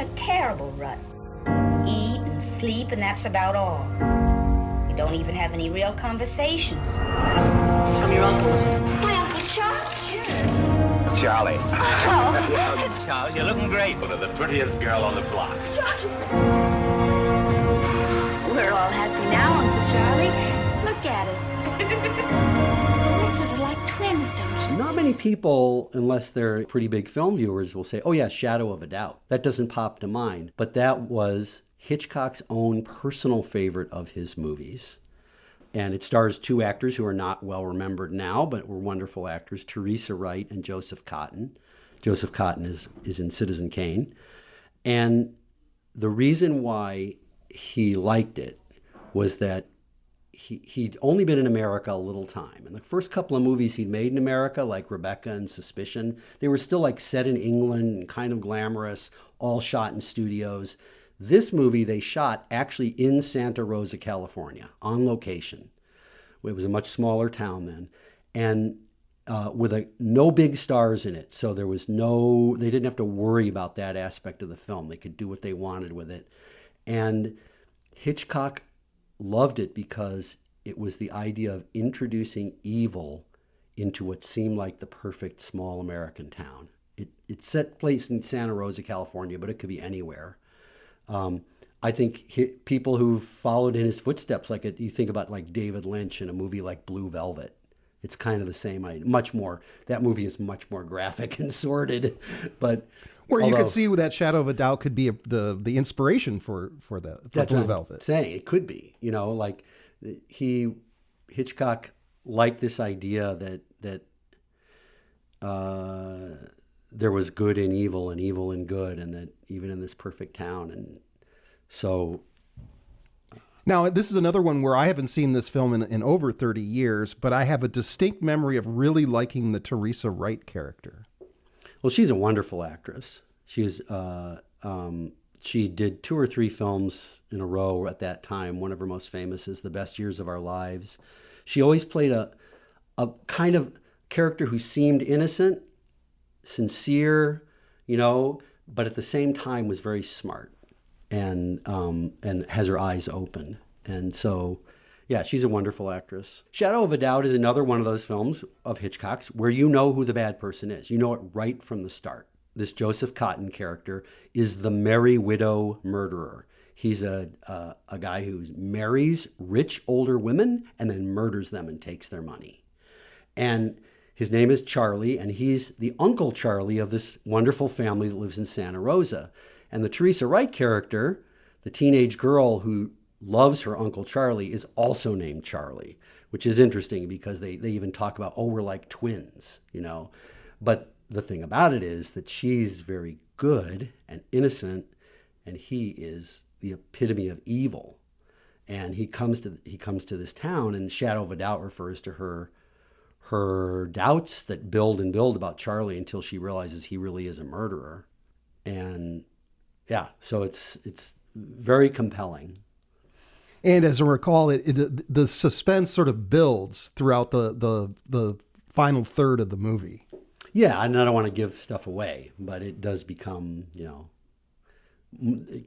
in a terrible rut. Eat and sleep, and that's about all. You don't even have any real conversations. From your uncles? My Uncle Charles? Charlie. Oh. Charles, you're looking great. One of the prettiest girl on the block. Charles. We're all happy now, Uncle Charlie. Look at us. We're sort of like twins, don't you? Not many people, unless they're pretty big film viewers, will say, oh yeah, Shadow of a Doubt. That doesn't pop to mind. But that was Hitchcock's own personal favorite of his movies. And it stars two actors who are not well remembered now, but were wonderful actors, Teresa Wright and Joseph Cotten. Joseph Cotten is in Citizen Kane. And the reason why he liked it was that he'd only been in America a little time. And the first couple of movies he'd made in America, like Rebecca and Suspicion, they were still like set in England and kind of glamorous, all shot in studios. This movie they shot actually in Santa Rosa, California, on location. It was a much smaller town then. And with no big stars in it. So they didn't have to worry about that aspect of the film. They could do what they wanted with it. And Hitchcock loved it because it was the idea of introducing evil into what seemed like the perfect small American town. It set place in Santa Rosa, California, but it could be anywhere. I think people who've followed in his footsteps, like you think about like David Lynch in a movie like Blue Velvet. It's kind of the same idea. Much more. That movie is much more graphic and sordid, but you could see that Shadow of a Doubt could be the inspiration for Blue Velvet. Saying it could be, like Hitchcock liked this idea that there was good in evil and evil in good, and that even in this perfect town. And so now this is another one where I haven't seen this film in over 30 years, but I have a distinct memory of really liking the Teresa Wright character. Well, she's a wonderful actress. She did 2 or 3 films in a row at that time. One of her most famous is The Best Years of Our Lives. She always played a kind of character who seemed innocent, sincere, but at the same time was very smart and has her eyes open. And so, yeah, she's a wonderful actress. Shadow of a Doubt is another one of those films of Hitchcock's where you know who the bad person is. You know it right from the start. This Joseph Cotten character is the Merry Widow murderer. He's a guy who marries rich older women and then murders them and takes their money. And his name is Charlie, and he's the Uncle Charlie of this wonderful family that lives in Santa Rosa. And the Teresa Wright character, the teenage girl who loves her Uncle Charlie, is also named Charlie, which is interesting because they even talk about, we're like twins, But the thing about it is that she's very good and innocent, and he is the epitome of evil. And he comes to this town, and Shadow of a Doubt refers to her doubts that build and build about Charlie until she realizes he really is a murderer. And yeah, so it's very compelling. And as I recall, the suspense sort of builds throughout the final third of the movie. Yeah, and I don't want to give stuff away, but it does become,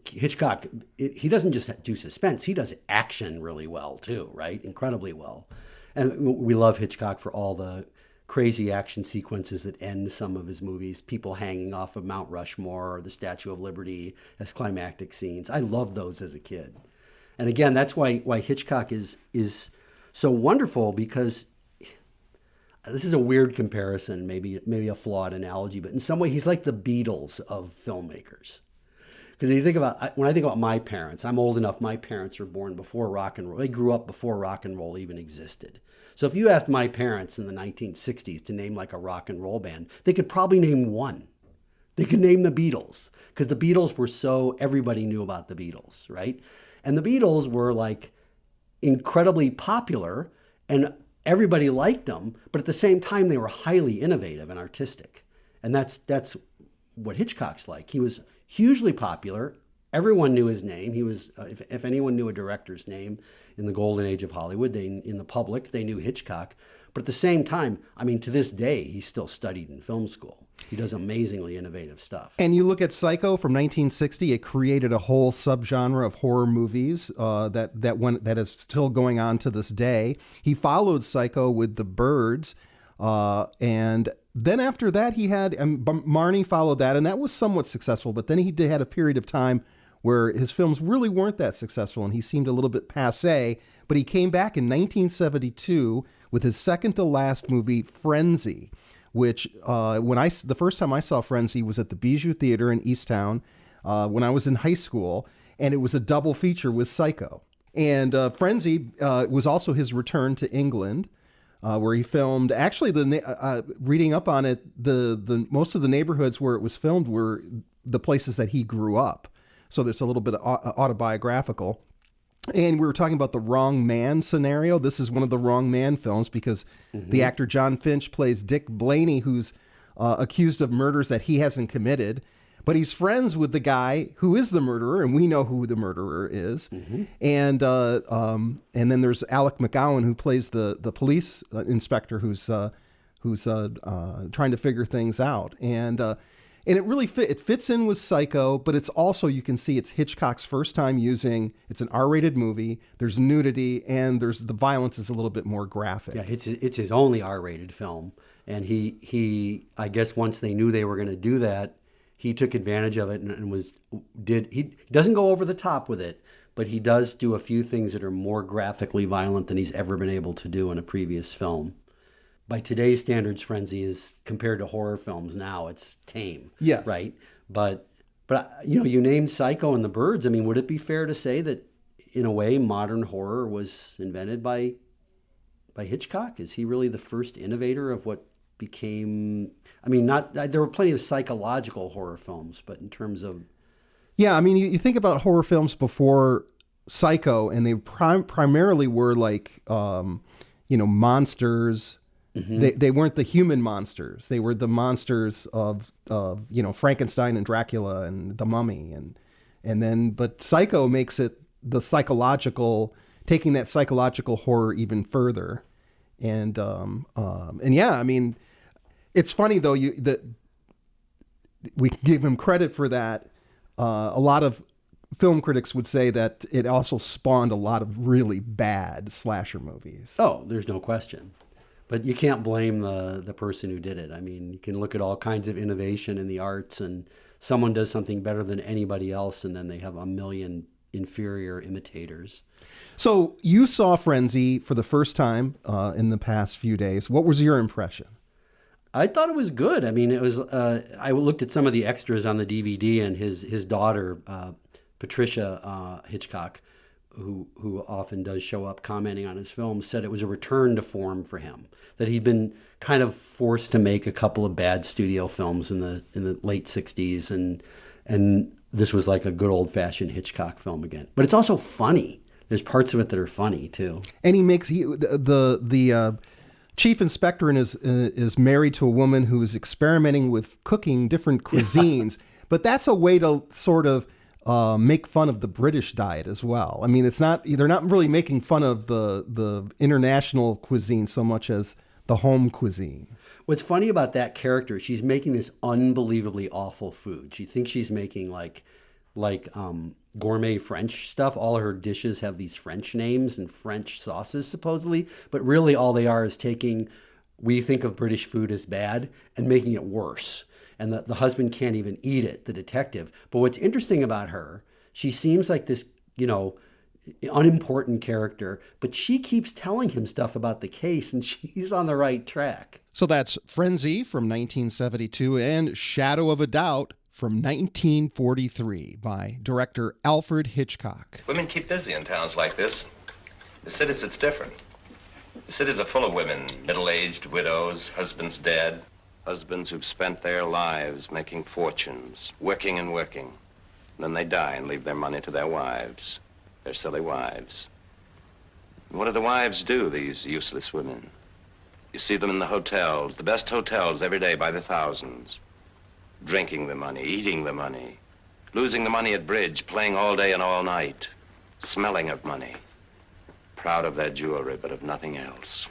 Hitchcock, he doesn't just do suspense, he does action really well too, right? Incredibly well. And we love Hitchcock for all the crazy action sequences that end some of his movies, people hanging off of Mount Rushmore or the Statue of Liberty as climactic scenes. I loved those as a kid. And again, that's why Hitchcock is so wonderful, because this is a weird comparison, maybe a flawed analogy, but in some way he's like the Beatles of filmmakers. Because when I think about my parents, I'm old enough, my parents were born before rock and roll. They grew up before rock and roll even existed. So if you asked my parents in the 1960s to name like a rock and roll band, they could probably name one. They could name the Beatles, because the Beatles were everybody knew about the Beatles, right? And the Beatles were like incredibly popular and everybody liked them, but at the same time they were highly innovative and artistic. And that's what Hitchcock's like. He was hugely popular. Everyone knew his name. He was, if anyone knew a director's name in the golden age of Hollywood, in the public, they knew Hitchcock. But at the same time, I mean, to this day, he's still studied in film school. He does amazingly innovative stuff. And you look at Psycho from 1960, it created a whole subgenre of horror movies that is still going on to this day. He followed Psycho with The Birds, and then after that he had, Marnie followed that, and that was somewhat successful, but then he had a period of time where his films really weren't that successful, and he seemed a little bit passé, but he came back in 1972 with his second to last movie, Frenzy, which the first time I saw Frenzy was at the Bijou Theater in Easttown when I was in high school, and it was a double feature with Psycho. And Frenzy was also his return to England, where he filmed. Actually, reading up on it, the most of the neighborhoods where it was filmed were the places that he grew up. So there's a little bit of autobiographical. And we were talking about the Wrong Man scenario. This is one of the Wrong Man films because the actor John Finch plays Dick Blaney, who's accused of murders that he hasn't committed. But he's friends with the guy who is the murderer, and we know who the murderer is. And then there's Alec McGowan, who plays the police inspector who's trying to figure things out. And it really fits in with Psycho, but it's also, you can see it's Hitchcock's first time it's an R-rated movie. There's nudity, and the violence is a little bit more graphic. Yeah, it's his only R-rated film. And he I guess once they knew they were going to do that, he took advantage of it he doesn't go over the top with it, but he does do a few things that are more graphically violent than he's ever been able to do in a previous film. By today's standards, Frenzy is, compared to horror films now, it's tame. Yes. Right? But you named Psycho and The Birds. I mean, would it be fair to say that, in a way, modern horror was invented by Hitchcock? Is he really the first innovator of what became... I mean, there were plenty of psychological horror films, but in terms of... Yeah, I mean, you think about horror films before Psycho, and they primarily were like, monsters... They weren't the human monsters. They were the monsters of Frankenstein and Dracula and the Mummy, but Psycho makes it the psychological, taking that psychological horror even further, and yeah, I mean, it's funny though that we give him credit for that. A lot of film critics would say that it also spawned a lot of really bad slasher movies. Oh, there's no question. But you can't blame the person who did it. I mean, you can look at all kinds of innovation in the arts, and someone does something better than anybody else, and then they have a million inferior imitators. So you saw Frenzy for the first time in the past few days. What was your impression? I thought it was good. I mean, it was. I looked at some of the extras on the DVD, and his daughter, Patricia Hitchcock, who often does show up commenting on his films, said it was a return to form for him, that he'd been kind of forced to make a couple of bad studio films in the late 60s, and this was like a good old-fashioned Hitchcock film again. But it's also funny. There's parts of it that are funny too. And the chief inspector is married to a woman who is experimenting with cooking different cuisines, but that's a way to sort of make fun of the British diet as well. I mean, they're not really making fun of the international cuisine so much as the home cuisine. What's funny about that character, she's making this unbelievably awful food. She thinks she's making like gourmet French stuff. All her dishes have these French names and French sauces, supposedly, but really all they are is taking, we think of British food as bad, and making it worse. And the husband can't even eat it, the detective. But what's interesting about her, she seems like this, unimportant character, but she keeps telling him stuff about the case, and she's on the right track. So that's Frenzy from 1972 and Shadow of a Doubt from 1943 by director Alfred Hitchcock. Women keep busy in towns like this. The cities, it's different. The cities are full of women, middle-aged widows, husbands dead. Husbands who've spent their lives making fortunes, working and working. And then they die and leave their money to their wives, their silly wives. And what do the wives do, these useless women? You see them in the hotels, the best hotels every day by the thousands. Drinking the money, eating the money, losing the money at bridge, playing all day and all night, smelling of money. Proud of their jewelry, but of nothing else.